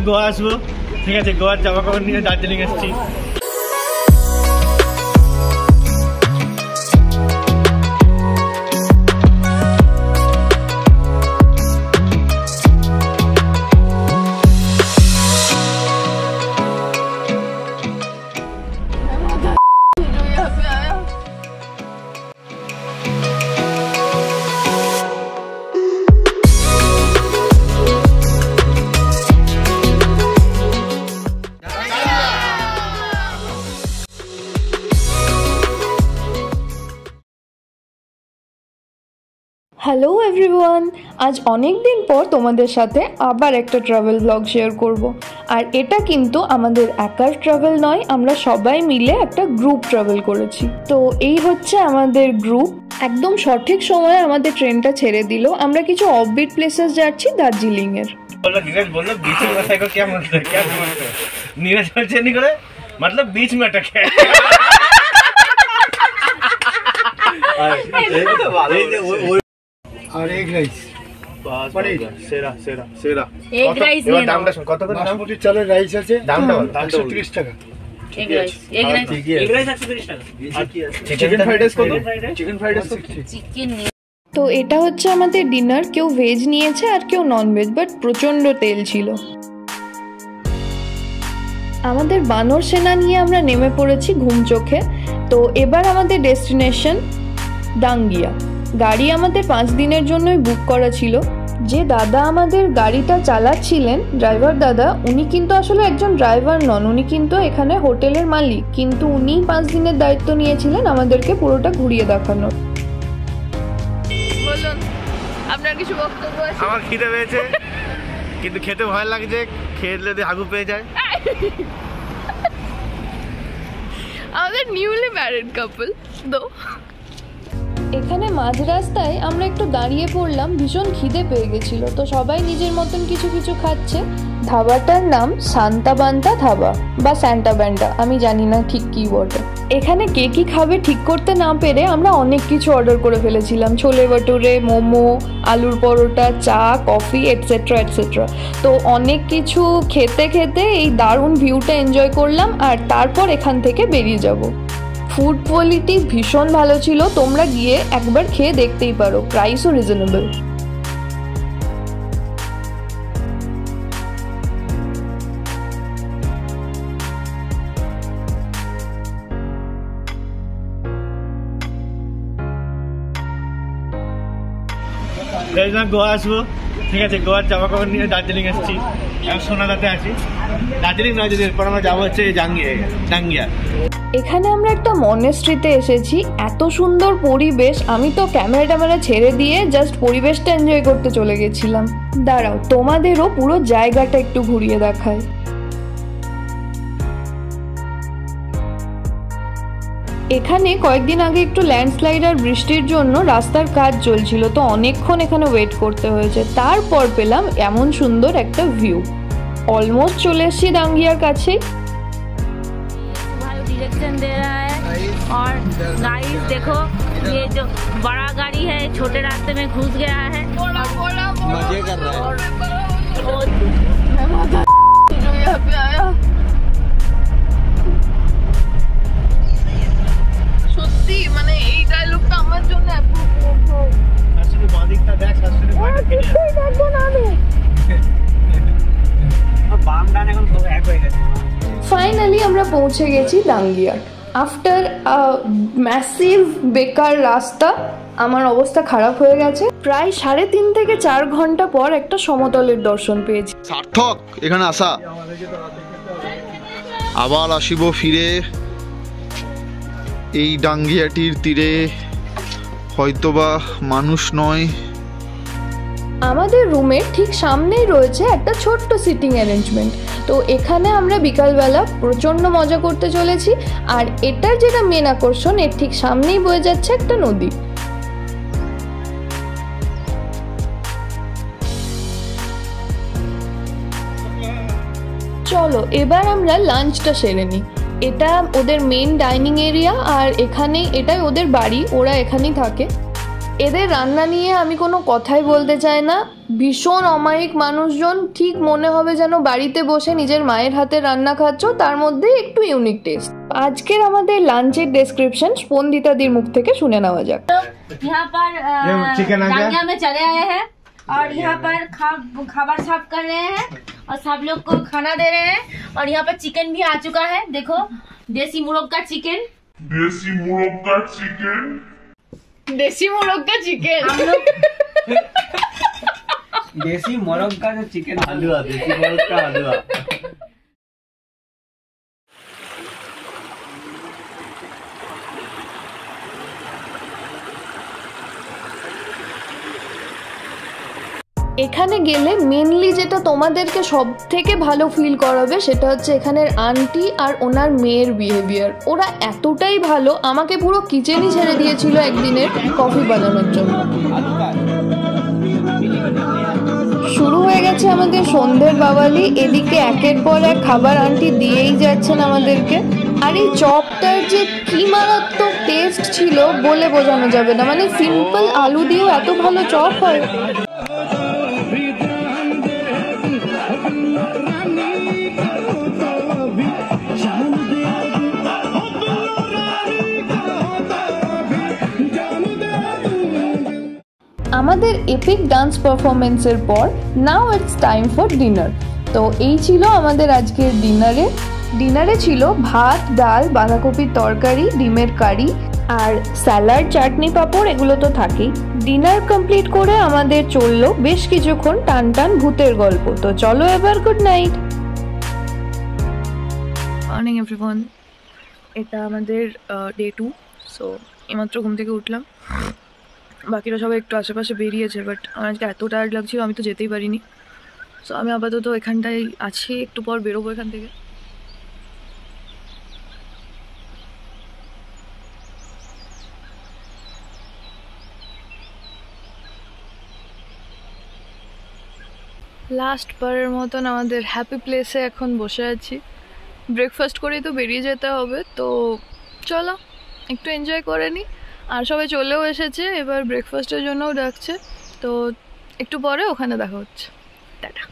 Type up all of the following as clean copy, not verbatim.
গোয়া আসবো, ঠিক আছে, গোয়ার জামা কাপড় নিয়ে দার্জিলিং এসেছি। হ্যালো এভরিওয়ান, আজ অনেক দিন পর তোমাদের সাথে আবার একটা ট্রাভেল ব্লগ শেয়ার করব। আর এটা কিন্তু আমাদের একার ট্রাভেল নয়, আমরা সবাই মিলে একটা গ্রুপ ট্রাভেল করেছি। তো এই হচ্ছে আমাদের গ্রুপ। একদম সঠিক সময়ে আমাদের ট্রেনটা ছেড়ে দিল। আমরা কিছু অফবিট প্লেসেস যাচ্ছি দার্জিলিংয়ের। नीरज बच्चे निकले मतलब बीच में अटक है। और एग राइस सेरा सेरा सेरा एग राइस এবার দামটা শুন, কত করে দাম? বাসমতি চালের রাইস আছে, দামটা বল। 130 টাকা। एग राइस एग राइस 130 টাকা। চিকেন ফ্রাইড রাইস কত? চিকেন ফ্রাইড রাইস চিকেন তো এটা হচ্ছে আমাদের ডিনার। কেউ ভেজ নিয়েছে আর কেউ নন ভেজ, বাট প্রচণ্ড তেল ছিল। আমাদের বানর সেনা নিয়ে আমরা নেমে পড়েছি ঘুম চোখে। তো এবার আমাদের ডেস্টিনেশন ডাঙ্গিয়া। গাড়ি আমাদের 5 দিনের জন্যই বুক করা ছিল। যে দাদা আমাদের গাড়িটা চালাচ্ছিলেন, ড্রাইভার দাদা, উনি কিন্তু আসলে একজন ড্রাইভার নন, উনি কিন্তু এখানে হোটেলের মালিক। কিন্তু উনি 5 দিনের দায়িত্ব নিয়েছিলেন আমাদেরকে পুরোটা ঘুরিয়ে দেখানোর। বলুন, আপনার কিছু বক্তব্য আছে? আমার খিদে পেয়েছে, কিন্তু খেতে ভয় লাগছে, খেলে যদি হাগু পেয়ে যায়। আমাদের নিউলি ম্যারিড কাপল তো। এখানে মাঝ রাস্তায় আমরা একটু দাঁড়িয়ে পড়লাম, ভীষণ খিদে পেয়ে গেছিল। তো সবাই নিজের মতন কিছু কিছু খাচ্ছে। ধাবাটার নাম সান্তা বান্তা ধাবা বা স্যান্টা ব্যান্ডা, আমি জানি না ঠিক কি বলে। এখানে কে কি খাবে ঠিক করতে না পেরে আমরা অনেক কিছু অর্ডার করে ফেলেছিলাম। ছোলে ভাটুরে, মোমো, আলুর পরোটা, চা, কফি এটসেট্রা এটসেট্রা। তো অনেক কিছু খেতে খেতে এই দারুণ ভিউটা এনজয় করলাম, আর তারপর এখান থেকে বেরিয়ে যাব। ফুড কোয়ালিটি ভীষণ ভালো ছিল, তোমরা গিয়ে একবার খেয়ে দেখতেই পারো, প্রাইসও রিজনেবল। গোয়া আসবো, ঠিক আছে, গোয়ার জামা কাপড় নিয়ে দার্জিলিং এসেছি। এখন সোনাদাতে আছি। দার্জিলিং নয়, যদি এরপর আমরা যাবো হচ্ছে ডাঙ্গিয়া। এখানে আমরা একটা মনেস্ট্রিতে এসেছি। এত সুন্দর পরিবেশ, আমি তো ক্যামেরা ছেড়ে দিয়ে জাস্ট পরিবেশটা এনজয় করতে চলে গেছিলাম। দাঁড়াও, তোমাদেরও পুরো জায়গাটা একটু ঘুরিয়ে দেখায়। এখানে কয়েকদিন আগে একটু ল্যান্ডস্লাইড আর বৃষ্টির জন্য রাস্তার কাজ চলছিল, তো অনেকক্ষণ এখানে ওয়েট করতে হয়েছে। তারপর পেলাম এমন সুন্দর একটা ভিউ। অলমোস্ট চলে এসেছি ডাঙ্গিয়ার কাছে। डायरेक्शन दे रहा है और गाइस देखो, ये जो बड़ा गाड़ी है छोटे रास्ते में घुस गया है, मजे कर रहा है। जो यहाँ पे आया সত্যি, মানে এই ডায়লগটা আমার জন্য শাশুড়ি বাদিকটা দেখ, শাশুড়ি বাদিকটা দেখবো না আমি। বাম ডান এখন সব এক হয়ে গেছে। ফাইনালি আমরা পৌঁছে গেছি ডাঙ্গিয়া। আফটার ম্যাসিভ বেকার রাস্তা আমার অবস্থা খারাপ হয়ে গেছে। প্রায় 3.5 থেকে 4 ঘন্টা পর একটা সমতলের দর্শন পেয়েছি। সার্থক এখানে আসা। আবার আসিব ফিরে এই ডাঙ্গিয়াটির তীরে, হয়তোবা মানুষ নয়। আমাদের রুমের ঠিক সামনেই রয়েছে একটা ছোট্ট সিটিং অ্যারেঞ্জমেন্ট। তো এখানে আমরা বিকালবেলা প্রচণ্ড মজা করতে চলেছি। আর এটার যেটা মেন আকর্ষণ, এর ঠিক সামনেই বয়ে যাচ্ছে একটা নদী। চলো এবার আমরা লাঞ্চটা সেরে নিই। এটা ওদের মেন ডাইনিং এরিয়া, আর এটাই ওদের বাড়ি, ওরা এখানেই থাকে। এদের রান্না নিয়ে আমি কোনো কথাই বলতে চাই না, ভীষণ অমায়িক মানুষজন, ঠিক মনে হবে যেন বাড়িতে বসে নিজের মায়ের হাতে রান্না খাচ্ছ, তার মধ্যে একটু ইউনিক টেস্ট। আজকের আমাদের লাঞ্চের ডেসক্রিপশন স্পন্দিতাদির মুখ থেকে শুনে নেওয়া যাক। यहाँ पर डांगिया में चले आए हैं और यहाँ पर खाबर साफ कर रहे हैं और सब लोग को खाना दे रहे हैं। और यहाँ पर चिकन भी आ चुका है, देखो देसी मुर्ग का चिकन। देसी मुर्ग का चिकन हम लोग देसी मोरग का जो चिकन हलवा, देसी मोरग का हलवा। এখানে গেলে মেনলি যেটা তোমাদেরকে সব থেকে ভালো ফিল করাবে সেটা হচ্ছে এখানের আন্টি আর ওনার মেয়ের বিহেভিয়ার। ওরা এতটাই ভালো, আমাকে পুরো কিচেনই ছেড়ে দিয়েছিল একদিনের কফি বানানোর জন্য। শুরু হয়ে গেছে আমাদের সন্ধ্যের বাওয়ালি, এদিকে একের পর এক খাবার আন্টি দিয়েই যাচ্ছেন আমাদেরকে। আর এই চপটার যে কি মারাত্মক টেস্ট ছিল বলে বোঝানো যাবে না, মানে সিম্পল আলু দিয়েও এত ভালো চপ হয়। আমাদের এপিক ডান্স পারফরমেন্সের পর now it's time for dinner. তো এই ছিল আমাদের আজকের ডিনারে ছিল ভাত, ডাল, বাঁধাকপির তরকারি, ডিমের কারি আর স্যালাড, চাটনি, পাঁপড়, এগুলো তো থাকেই। ডিনার কমপ্লিট করে আমাদের চললো বেশ কিছুক্ষণ টান টান ভূতের গল্প। তো চলো এবার গুড নাইট। মর্নিং এভরিওয়ান, এটা আমাদের ডে 2। সো এইমাত্র ঘুম থেকে উঠলাম, বাকিরা সবাই একটু আশেপাশে বেরিয়েছে, বাট আমার আজকে এত টায়ার্ড লাগছিল আমি তো যেতেই পারিনি। সো আমি আপাতত এখানটায় আছি, একটু পর বেরোবো এখান থেকে। লাস্ট বারের মতন আমাদের হ্যাপি প্লেসে এখন বসে আছি, ব্রেকফাস্ট করেই তো বেরিয়ে যেতে হবে, তো চলো একটু এনজয় করে নিই। আর সবাই চলেও এসেছে, এবার ব্রেকফাস্টের জন্যও ডাকছে, তো একটু পরে ওখানে দেখা হচ্ছে। টাটা।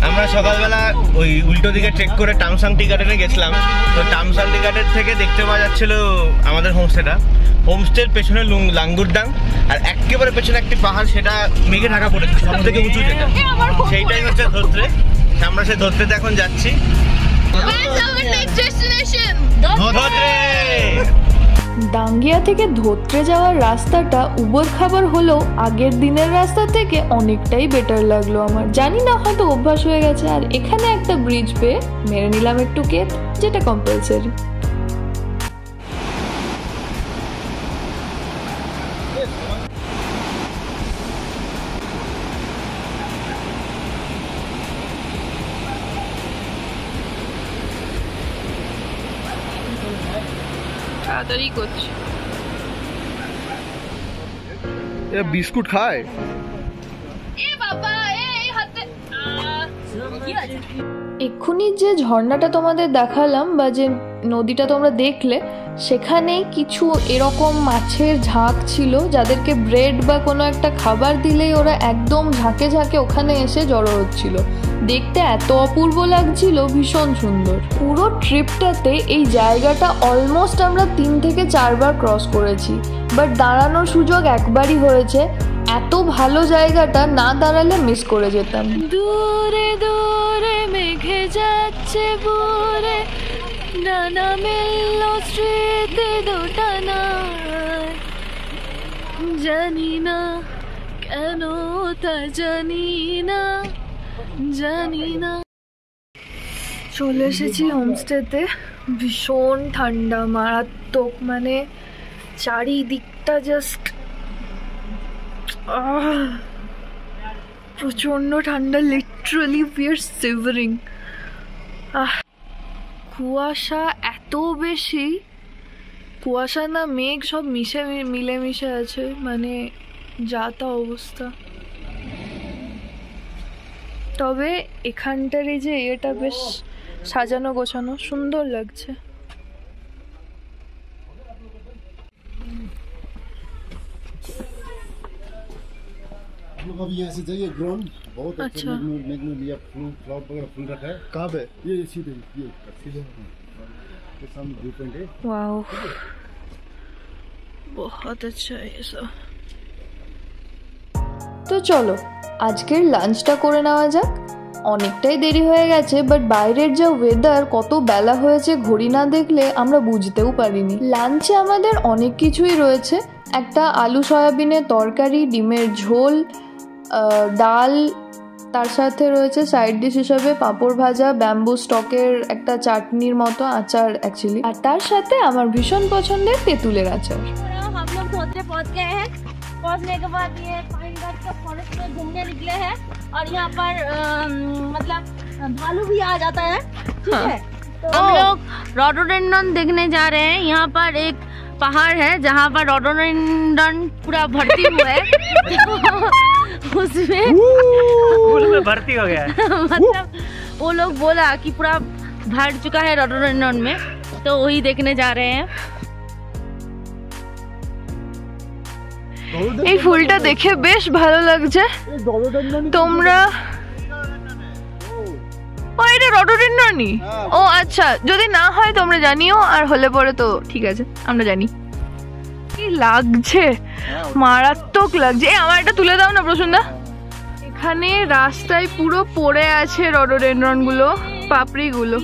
আমরা সকালবেলা ওই উল্টো দিকে ট্রেক করে টামসাং টি গার্ডেনে গেছিলাম। তো টামসাং টি গার্ডেন থেকে দেখতে পাওয়া যাচ্ছিল আমাদের হোমস্টেটা। হোমস্টের পেছনে লাঙ্গুরডাং, আর একেবারে পেছনে একটি পাহাড়, সেটা মেঘে ঢাকা পড়েছে, সব থেকে উঁচু যেটা, সেইটাই হচ্ছে ধোত্রে। আমরা সেই ধোত্রেতে এখন যাচ্ছি। ডাঙ্গিয়া থেকে ধোত্রে যাওয়ার রাস্তাটা উবর খাবার হলেও আগের দিনের রাস্তা থেকে অনেকটাই বেটার লাগলো আমার। জানি না, হয়তো অভ্যাস হয়ে গেছে। আর এখানে একটা ব্রিজ পেয়ে মেরে নিলাম একটু কেক, যেটা কম্পালসারি। তাড়াতাড়ি করছি। এরা বিস্কুট খায়। এক্ষুনি যে ঝর্ণাটা তোমাদের দেখালাম বা যে নদীটা তোমরা দেখলে, সেখানে কিছু এরকম মাছের ঝাঁক ছিল, যাদেরকে ব্রেড বা কোনো একটা খাবার দিলেই ওরা একদম ঝাঁকে ঝাঁকে ওখানে এসে জড়ো হচ্ছিল। দেখতে এত অপূর্ব লাগছিল, ভীষণ সুন্দর। পুরো ট্রিপটাতে এই জায়গাটা অলমোস্ট আমরা 3 থেকে 4 বার ক্রস করেছি, বাট দাঁড়ানোর সুযোগ একবারই হয়েছে। এত ভালো জায়গাটা, না দাঁড়ালে মিস করে যেতাম। দূরে দূরে মেঘে যাচ্ছে বুরে, ডানা মেললো স্মৃতি দুটানা, জানি না কেন তা জানি না, জানি না। চলে এসেছি হোমস্টেতে, ভীষণ ঠান্ডা, মারাত্মক, মানে চারিদিকটা জাস্ট প্রচণ্ড ঠান্ডা, লিটারালি উই আর সিভারিং। কুয়াশা এত বেশি, কুয়াশা না মেঘ সব মিলেমিশে আছে, মানে যা তা অবস্থা। তবে এখানটার এই যে এটা বেশ সাজানো গোছানো, সুন্দর লাগছে। लोग अभी यहाँ से जाइए ग्राउंड बहुत अच्छा मैग्नोलिया फूल फ्लावर वगैरह फूल रखा है। कहाँ पे? ये सीधे ये सामने व्यू पॉइंट है। वाओ, बहुत अच्छा है ये सब। তো চলো আজকের লাঞ্চটা করে নেওয়া যাক। অনেকটাই দেরি হয়ে গেছে, বাট বাইরের যে ওয়েদার, কত বেলা হয়েছে ঘড়ি না দেখলে আমরা বুঝতেও পারিনি। লাঞ্চে আমাদের অনেক কিছুই রয়েছে, একটা আলু সয়াবিনের তরকারি, ডিমের ঝোল, ডাল, তার সাথে রয়েছে সাইড ডিশ হিসাবে পাঁপড় ভাজা, ব্যাম্বু স্টকের একটা চাটনির মতো আচার অ্যাকচুয়ালি, আর তার সাথে আমার ভীষণ পছন্দের তেঁতুলের আচার। हम लोग धोत्रे पहुंच गए हैं। पहुंचने के बाद ये पाइन गढ़ के फॉरेस्ट में घूमने निकले हैं और यहाँ पर मतलब भालू भी आ जाता है, ठीक है। तो हम लोग रोडोडेंड्रन देखने जा रहे हैं। यहाँ पर एक पहाड़ है जहाँ पर रोडोडेंड्रन पूरा भर्ती हुआ है उसमें भर्ती हो गया है। मतलब वो लोग बोला कि पूरा भर चुका है रोडोडेंड्रन में, तो वही देखने जा रहे हैं। এই ফুলটা দেখে বেশ ভালো লাগছে। তোমরা ও এটা রডোডেন্ড্রনই? ও আচ্ছা, যদি না হয় তোমরা জানিও, আর হলে পরে তো ঠিক আছে, আমরা জানি। কি লাগছে, মারাত্মক লাগছে। আমার এটা তুলে দাও না প্রসন্নদা। এখানে রাস্তায় পুরো পড়ে আছে রডোডেন্ড্রন গুলো, পাপড়ি গুলো।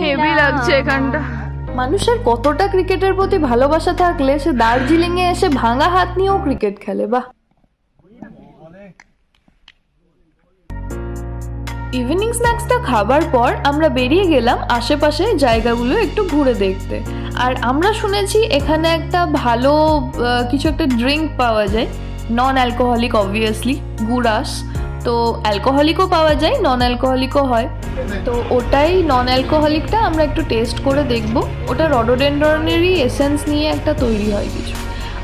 হেভি লাগছে এখানটা। মানুষের কতটা ক্রিকেটের প্রতি ভালোবাসা থাকলে সে দার্জিলিং এ এসে ভাঙা হাত নিয়েও ক্রিকেট খেলে, বাহ। ইভিনিং স্ন্যাক্সটা খাবার পর আমরা বেরিয়ে গেলাম আশেপাশে জায়গাগুলো একটু ঘুরে দেখতে। আর আমরা শুনেছি এখানে একটা ভালো কিছু একটা ড্রিঙ্ক পাওয়া যায়, নন অ্যালকোহলিক, অবভিয়াসলি গুড়াস। তো অ্যালকোহলিকও পাওয়া যায়, নন অ্যালকোহলিকও হয়। তো ওটাই নন অ্যালকোহলিকটা আমরা একটু টেস্ট করে দেখব। ওটা রডোডেন্ড্রনেরই এসেন্স নিয়ে একটা তৈরি হয় কিছু।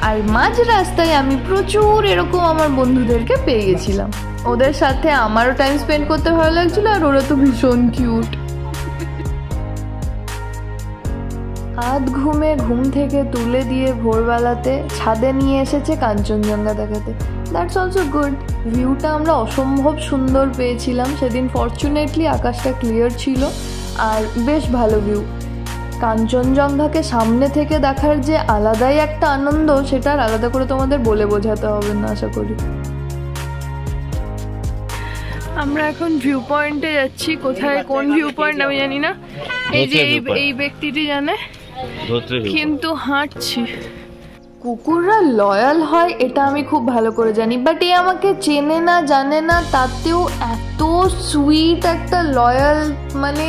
আর মাঝ রাস্তায় আমি প্রচুর এরকম আমার বন্ধুদেরকে পেয়ে গেছিলাম। ওদের সাথে আমারও টাইম স্পেন্ড করতে ভালো লাগছিল, আর ওরা তো ভীষণ কিউট। আধ ঘুমে ঘুম থেকে তুলে দিয়ে ভোরবেলাতে ছাদে নিয়ে এসেছে কাঞ্চনজঙ্ঘা দেখাতে। That's also good. ভিউটা আমরা অসম্ভব সুন্দর পেয়েছিলাম সেদিন। ফরচুনেটলি আকাশটা ক্লিয়ার ছিল আর বেশ ভালো ভিউ। কাঞ্চনজঙ্ঘাকে সামনে থেকে দেখার যে আলাদাই একটা আনন্দ, সেটা আর আলাদা করে তোমাদের বলে বোঝাতে হবে না আশা করি। আমরা এখন ভিউ পয়েন্টে যাচ্ছি। কোথায় কোন ভিউ পয়েন্ট আমি জানি না, এই যে এই ব্যক্তিটি জানে, কিন্তু হাঁটছি। কুকুররা লয়াল হয় এটা আমি খুব ভালো করে জানি, বাট এ আমাকে চেনে না জানে না, তাতেও এত সুইট একটা লয়াল, মানে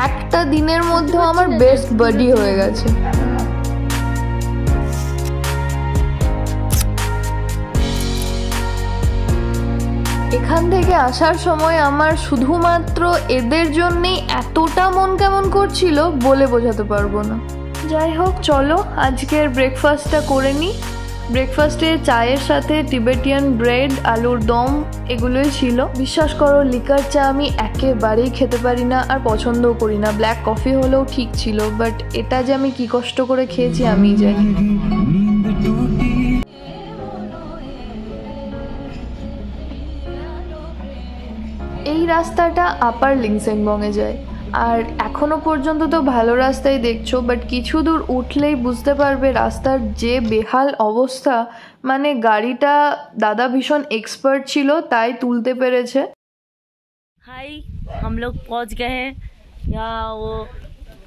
একটা দিনের মধ্যে আমার বেস্ট বাডি হয়ে গেছে। এখান থেকে আসার সময় আমার শুধুমাত্র এদের জন্যই এতটা মন কেমন করছিল বলে বোঝাতে পারবো না। যাই হোক, চলো আজকের ব্রেকফাস্টটা করে নিই। ব্রেকফাস্টে চায়ের সাথে টিবেটিয়ান ব্রেড, আলুর দম এগুলোই ছিল। বিশ্বাস করো, লিকার চা আমি একেবারেই খেতে পারি না আর পছন্দও করি না। ব্ল্যাক কফি হলেও ঠিক ছিল, বাট এটা যে আমি কি কষ্ট করে খেয়েছি আমিই জানি। এই রাস্তাটা আপার লিংসেংবংয়ে যায়, আর এখনো পর্যন্ত তো ভালো রাস্তাই দেখছো, বাট কিছু দূর উঠলেই বুঝতে পারবে রাস্তার যে বেহাল অবস্থা। মানে গাড়িটা দাদা ভীষণ এক্সপার্ট ছিল তাই তুলতে পেরেছে। हाय, हम लोग पहुंच गए हैं यहाँ, वो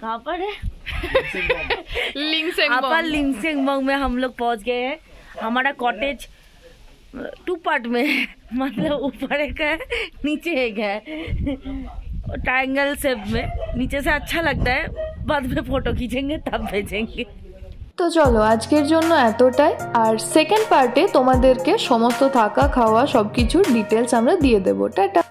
कहाँ पर है लिंगसेंगबोंग में हम लोग पहुंच गए हैं। हमारा कॉटेज 2 पार्ट में है, मतलब ऊपर एक है नीचे एक है, ट्रायंगल शेप में। नीचे से अच्छा लगता है, बाद में फोटो खींचेंगे तब भेजेंगे। তো চলো আজকের জন্য এতটাই, আর সেকেন্ড পার্টে তোমাদেরকে সমস্ত থাকা খাওয়া সবকিছুর ডিটেলস আমরা দিয়ে দেবো। টাটা।